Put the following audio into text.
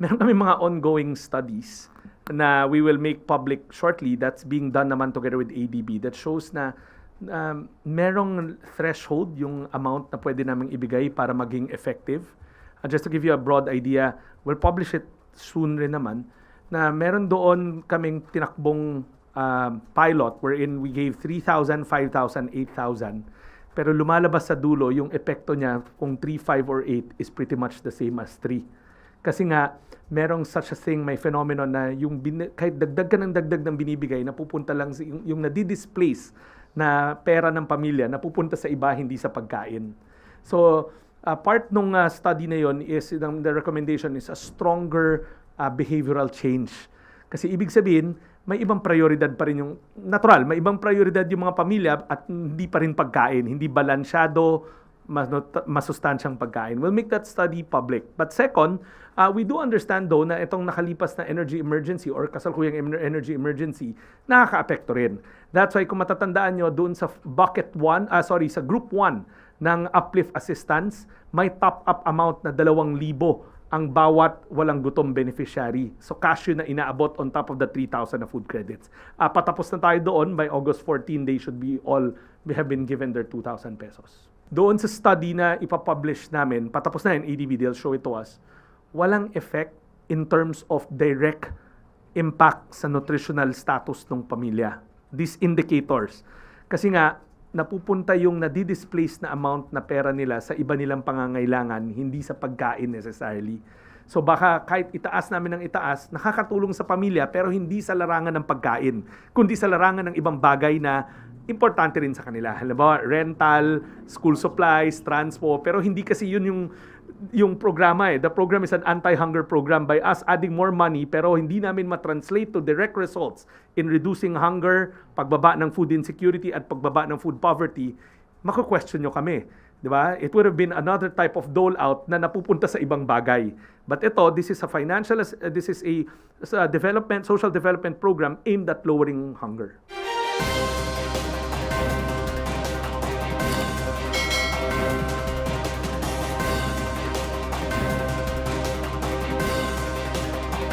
meron kami mga ongoing studies na we will make public shortly that's being done naman together with ADB that shows na merong threshold yung amount na pwede naming ibigay para maging effective. Just to give you a broad idea, we'll publish it soon rin naman, na meron doon kaming tinakbong pilot wherein we gave 3,000, 5,000, 8,000. Pero lumalabas sa dulo, yung epekto niya kung 3, 5, or 8 is pretty much the same as 3. Kasi nga, merong such a thing, may phenomenon na yung kahit dagdag ka ng dagdag ng binibigay, napupunta lang yung nadi-displace na pera ng pamilya, napupunta sa iba, hindi sa pagkain. So, part nung study na yon is, the recommendation is a stronger behavioral change. Kasi ibig sabihin, may ibang prioridad pa rin yung, natural, may ibang prioridad yung mga pamilya at hindi pa rin pagkain, hindi balansyado, masustansyang pagkain. We'll make that study public. But second, we do understand though na itong nakalipas na energy emergency or kasalukuyang energy emergency, nakaka-apekto rin. That's why kung matatandaan nyo, doon sa sa group 1 ng uplift assistance, may top-up amount na 2,000 ang bawat walang gutom beneficiary. So cash yun na inaabot on top of the 3,000 na food credits. Patapos na tayo doon, by August 14, they should be all have been given their 2,000 pesos. Doon sa study na ipapublish namin, patapos na yun, ADB, they'll show it to us, walang effect in terms of direct impact sa nutritional status ng pamilya. These indicators. Kasi nga, napupunta yung nadi-displace na amount na pera nila sa iba nilang pangangailangan, hindi sa pagkain necessarily. So baka kahit itaas namin ng itaas, nakakatulong sa pamilya pero hindi sa larangan ng pagkain, kundi sa larangan ng ibang bagay na importante rin sa kanila. Halimbawa, rental, school supplies, transpo, pero hindi kasi yun yung programa eh. The program is an anti-hunger program. By us adding more money, pero hindi namin matranslate to direct results in reducing hunger, pagbaba ng food insecurity at pagbaba ng food poverty, mako-question nyo kami. Diba? It would have been another type of dole-out na napupunta sa ibang bagay. But this is a social development program aimed at lowering hunger.